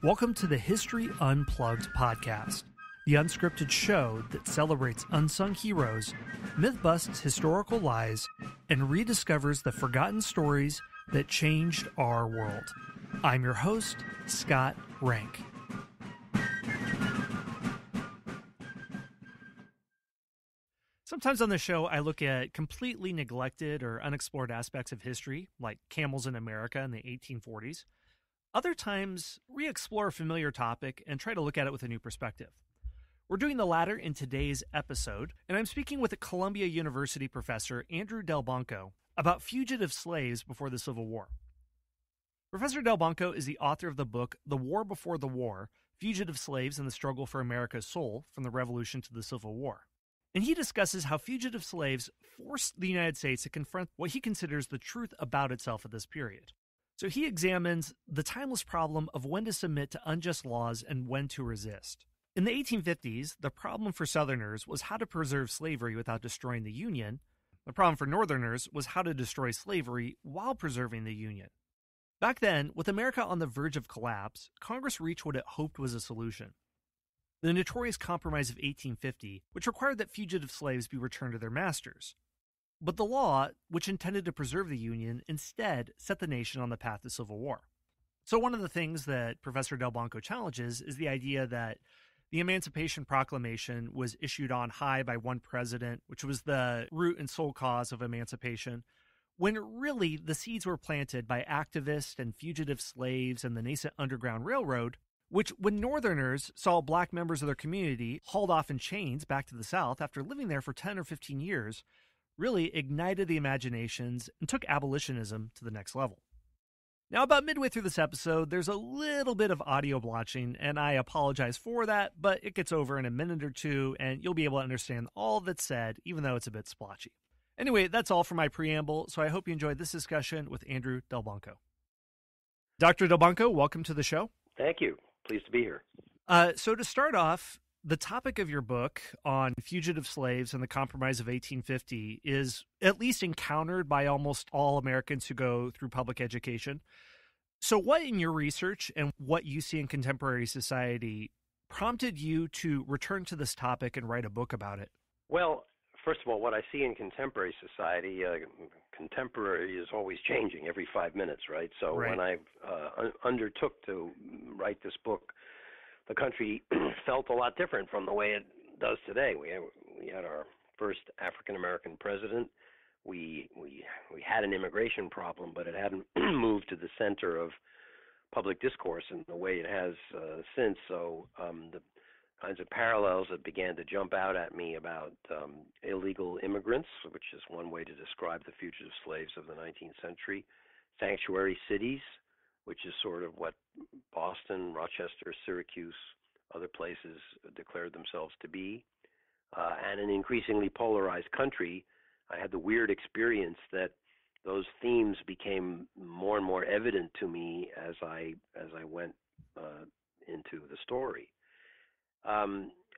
Welcome to the History Unplugged podcast, the unscripted show that celebrates unsung heroes, myth-busts historical lies, and rediscovers the forgotten stories that changed our world. I'm your host, Scott Rank. Sometimes on the show, I look at completely neglected or unexplored aspects of history, like camels in America in the 1840s. Other times, re-explore a familiar topic and try to look at it with a new perspective. We're doing the latter in today's episode, and I'm speaking with a Columbia University professor, Andrew Delbanco, about fugitive slaves before the Civil War. Professor Delbanco is the author of the book The War Before the War, Fugitive Slaves and the Struggle for America's Soul from the Revolution to the Civil War. And he discusses how fugitive slaves forced the United States to confront what he considers the truth about itself at this period. So he examines the timeless problem of when to submit to unjust laws and when to resist. In the 1850s, the problem for Southerners was how to preserve slavery without destroying the Union. The problem for Northerners was how to destroy slavery while preserving the Union. Back then, with America on the verge of collapse, Congress reached what it hoped was a solution. The notorious Compromise of 1850, which required that fugitive slaves be returned to their masters. But the law, which intended to preserve the Union, instead set the nation on the path to civil war. So one of the things that Professor Delbanco challenges is the idea that the Emancipation Proclamation was issued on high by one president, which was the root and sole cause of emancipation, when really the seeds were planted by activists and fugitive slaves and the nascent Underground Railroad, which when Northerners saw black members of their community hauled off in chains back to the South after living there for 10 or 15 years, really ignited the imaginations and took abolitionism to the next level. Now, about midway through this episode, there's a little bit of audio blotching, and I apologize for that, but it gets over in a minute or two, and you'll be able to understand all that's said, even though it's a bit splotchy. Anyway, that's all for my preamble, so I hope you enjoyed this discussion with Andrew Delbanco. Dr. Delbanco, welcome to the show. Thank you. Pleased to be here. So to start off, the topic of your book on fugitive slaves and the Compromise of 1850 is at least encountered by almost all Americans who go through public education. So what in your research and what you see in contemporary society prompted you to return to this topic and write a book about it? Well, first of all, what I see in contemporary society, contemporary is always changing every 5 minutes, right? So when I undertook to write this book, the country felt a lot different from the way it does today. We had our first African-American president. We had an immigration problem, but it hadn't moved to the center of public discourse in the way it has since. So the kinds of parallels that began to jump out at me about illegal immigrants, which is one way to describe the fugitive slaves of the 19th century, sanctuary cities, which is sort of what Boston, Rochester, Syracuse, other places declared themselves to be, and an increasingly polarized country. I had the weird experience that those themes became more and more evident to me as I went into the story.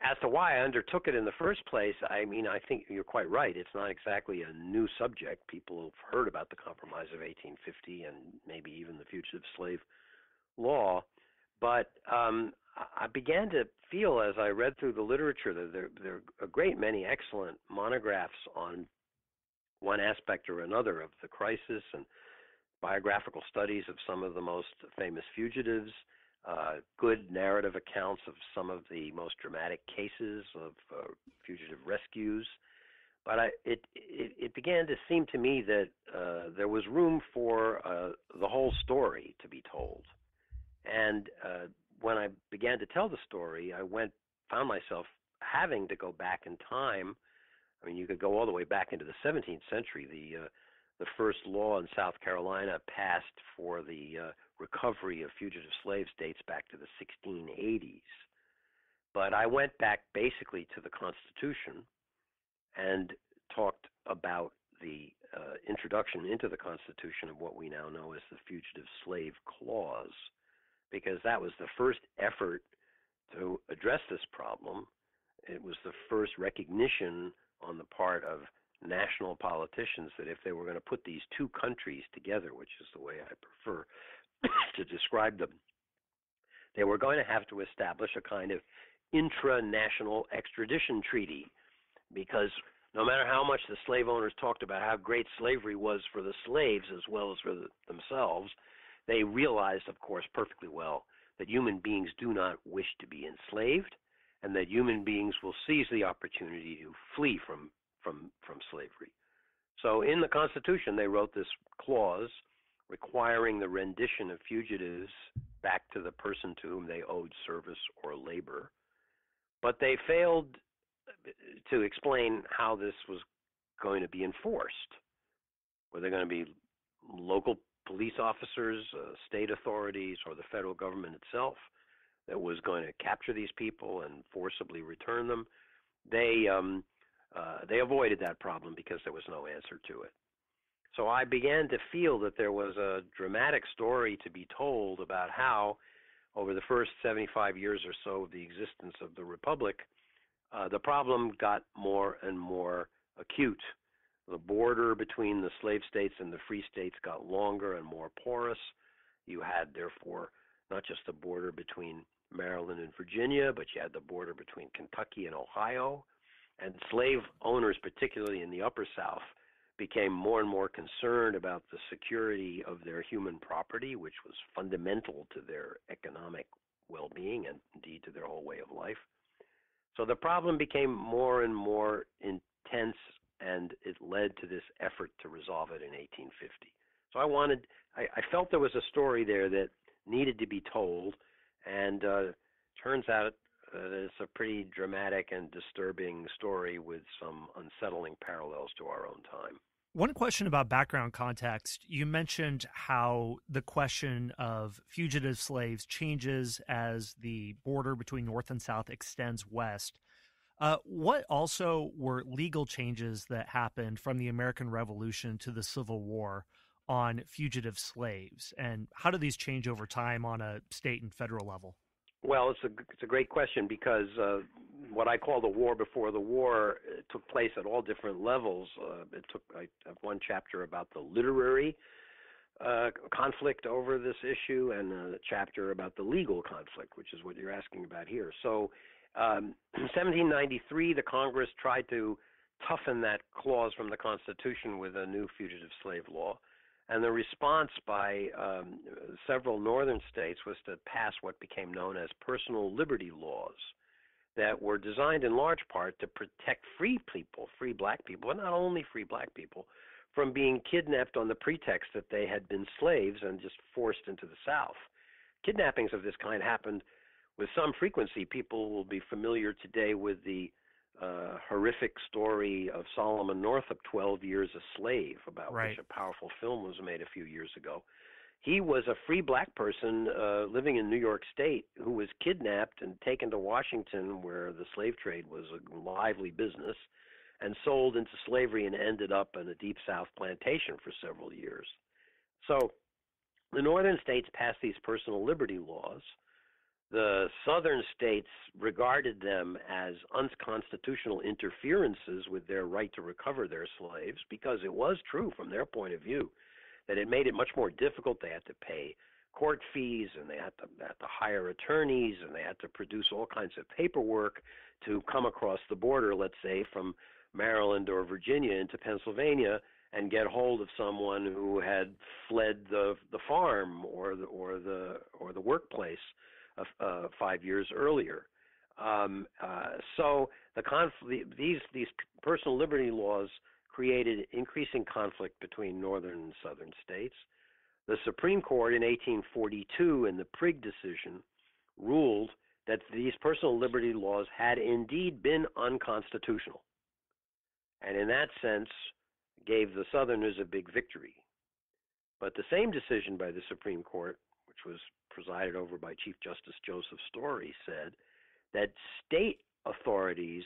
As to why I undertook it in the first place, I mean, I think you're quite right. It's not exactly a new subject. People have heard about the Compromise of 1850 and maybe even the Fugitive Slave Law. But I began to feel as I read through the literature that there are a great many excellent monographs on one aspect or another of the crisis and biographical studies of some of the most famous fugitives, good narrative accounts of some of the most dramatic cases of fugitive rescues. But it began to seem to me that there was room for the whole story to be told. And when I began to tell the story, I found myself having to go back in time. I mean, you could go all the way back into the 17th century. The first law in South Carolina passed for the recovery of fugitive slaves dates back to the 1680s. But I went back basically to the Constitution and talked about the introduction into the Constitution of what we now know as the Fugitive Slave Clause, because that was the first effort to address this problem. It was the first recognition on the part of national politicians that if they were going to put these two countries together, which is the way I prefer to describe them, they were going to have to establish a kind of intra-national extradition treaty, because no matter how much the slave owners talked about how great slavery was for the slaves as well as for themselves, they realized, of course, perfectly well that human beings do not wish to be enslaved, and that human beings will seize the opportunity to flee from slavery. So in the Constitution, they wrote this clause requiring the rendition of fugitives back to the person to whom they owed service or labor. But they failed to explain how this was going to be enforced. Were they going to be local police officers, state authorities, or the federal government itself that was going to capture these people and forcibly return them? They avoided that problem because there was no answer to it. So I began to feel that there was a dramatic story to be told about how, over the first 75 years or so of the existence of the Republic, the problem got more and more acute. The border between the slave states and the free states got longer and more porous. You had, therefore, not just the border between Maryland and Virginia, but you had the border between Kentucky and Ohio. And slave owners, particularly in the Upper South, became more and more concerned about the security of their human property, which was fundamental to their economic well-being and indeed to their whole way of life. So the problem became more and more intense, and it led to this effort to resolve it in 1850. So I felt there was a story there that needed to be told, and turns out it's a pretty dramatic and disturbing story with some unsettling parallels to our own time. One question about background context. You mentioned how the question of fugitive slaves changes as the border between North and South extends west. What also were legal changes that happened from the American Revolution to the Civil War on fugitive slaves, and how do these change over time on a state and federal level? Well, it's a great question, because what I call the war before the war took place at all different levels. I have one chapter about the literary conflict over this issue, and a chapter about the legal conflict, which is what you're asking about here. So, in 1793, the Congress tried to toughen that clause from the Constitution with a new fugitive slave law. And the response by several northern states was to pass what became known as personal liberty laws that were designed in large part to protect free people, free black people, but not only free black people, from being kidnapped on the pretext that they had been slaves and just forced into the South. Kidnappings of this kind happened with some frequency. People will be familiar today with the horrific story of Solomon Northup, 12 Years a Slave, about which a powerful film was made a few years ago. He was a free black person living in New York State who was kidnapped and taken to Washington, where the slave trade was a lively business, and sold into slavery and ended up in a Deep South plantation for several years. So the northern states passed these personal liberty laws. The southern states regarded them as unconstitutional interferences with their right to recover their slaves, because it was true from their point of view that it made it much more difficult. They had to pay court fees, and they had to hire attorneys, and they had to produce all kinds of paperwork to come across the border, let's say from Maryland or Virginia into Pennsylvania, and get hold of someone who had fled the farm or the workplace 5 years earlier. So these personal liberty laws created increasing conflict between northern and southern states. The Supreme Court in 1842, in the Prigg decision, ruled that these personal liberty laws had indeed been unconstitutional, and in that sense gave the Southerners a big victory. But the same decision by the Supreme Court, which was presided over by Chief Justice Joseph Story, said that state authorities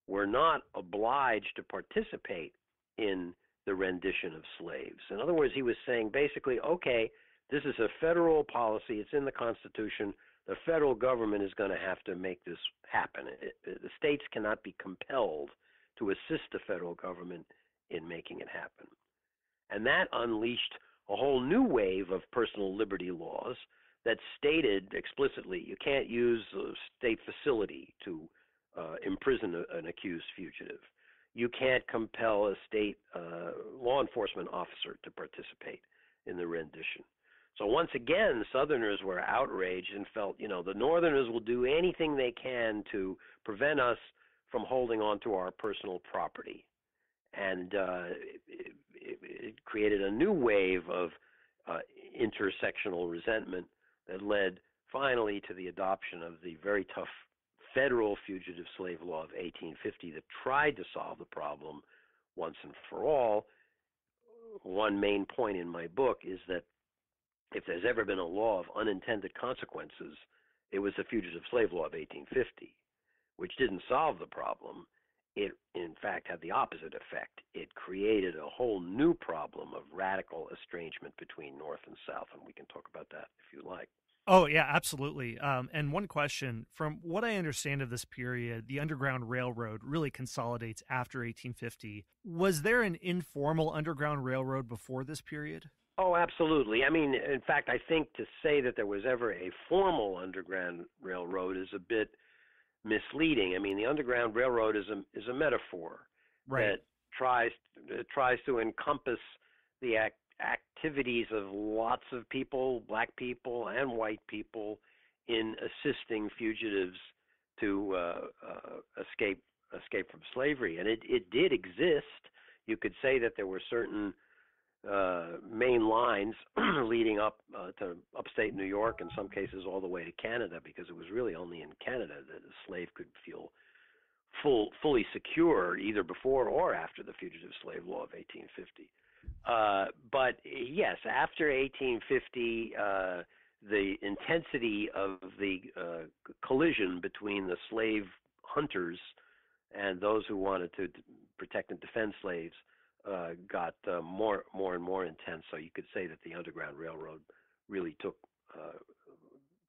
were not obliged to participate in the rendition of slaves. In other words, he was saying basically, okay, this is a federal policy, it's in the Constitution, the federal government is going to have to make this happen. The states cannot be compelled to assist the federal government in making it happen. And that unleashed a whole new wave of personal liberty laws that stated explicitly you can't use a state facility to imprison an accused fugitive. You can't compel a state law enforcement officer to participate in the rendition. So once again, Southerners were outraged and felt, the Northerners will do anything they can to prevent us from holding on to our personal property. And it created a new wave of intersectional resentment that led finally to the adoption of the very tough federal fugitive slave law of 1850 that tried to solve the problem once and for all. One main point in my book is that if there's ever been a law of unintended consequences, it was the Fugitive Slave Law of 1850, which didn't solve the problem. It, in fact, had the opposite effect. It created a whole new problem of radical estrangement between North and South, and we can talk about that if you like. Oh, yeah, absolutely. And one question, from what I understand of this period, the Underground Railroad really consolidates after 1850. Was there an informal Underground Railroad before this period? Oh, absolutely. I mean, in fact, I think to say that there was ever a formal Underground Railroad is a bit misleading. I mean, the Underground Railroad is a metaphor that tries to encompass the activities of lots of people, black people and white people, in assisting fugitives to escape from slavery. And it did exist. You could say that there were certain main lines leading up to upstate New York, in some cases all the way to Canada, because it was really only in Canada that a slave could feel fully secure either before or after the Fugitive Slave Law of 1850. But yes, after 1850, the intensity of the collision between the slave hunters and those who wanted to protect and defend slaves got more and more intense. So you could say that the Underground Railroad really took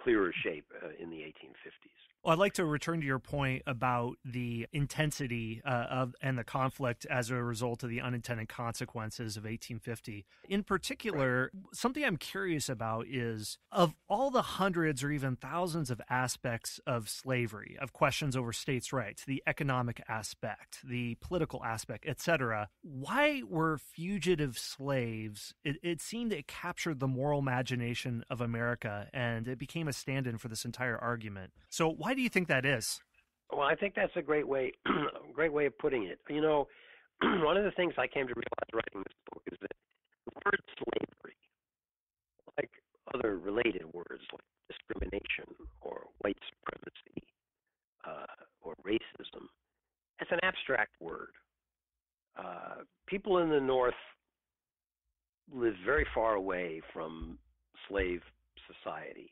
clearer shape in the 1850s. Well, I'd like to return to your point about the intensity and the conflict as a result of the unintended consequences of 1850. In particular, something I'm curious about is, of all the hundreds or even thousands of aspects of slavery, of questions over states' rights, the economic aspect, the political aspect, etc., why were fugitive slaves? It seemed it captured the moral imagination of America, and it became a stand-in for this entire argument. So why do you think that is? Well, I think that's a great way of putting it. One of the things I came to realize writing this book is that the word slavery, like other related words like discrimination or white supremacy or racism, it's an abstract word. People in the North live very far away from slave society.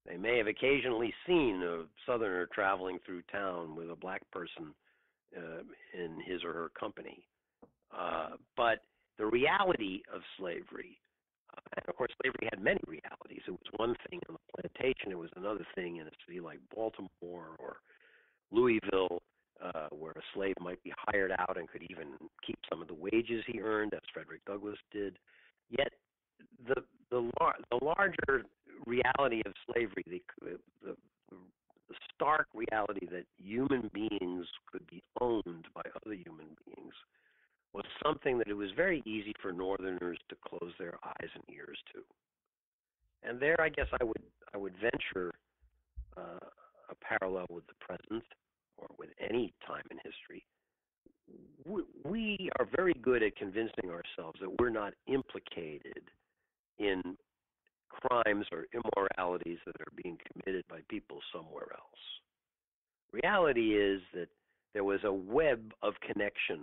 They may have occasionally seen a Southerner traveling through town with a black person in his or her company. But the reality of slavery, and of course slavery had many realities. It was one thing on the plantation. It was another thing in a city like Baltimore or Louisville, where a slave might be hired out and could even keep some of the wages he earned, as Frederick Douglass did. Yet the larger reality of slavery, the stark reality that human beings could be owned by other human beings, was something that it was very easy for Northerners to close their eyes and ears to. And there, I guess I would venture a parallel with the present or with any time in history. We are very good at convincing ourselves that we're not implicated in crimes or immoralities that are being committed by people somewhere else. Reality is that there was a web of connection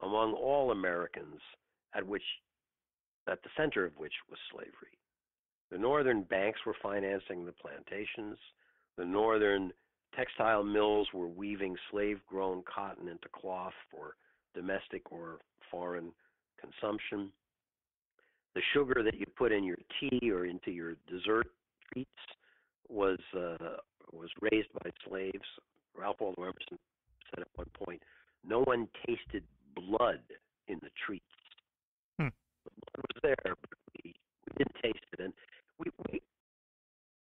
among all Americans at the center of which was slavery. The northern banks were financing the plantations. The northern textile mills were weaving slave-grown cotton into cloth for domestic or foreign consumption. The sugar that you put in your tea or into your dessert treats was raised by slaves. Ralph Waldo Emerson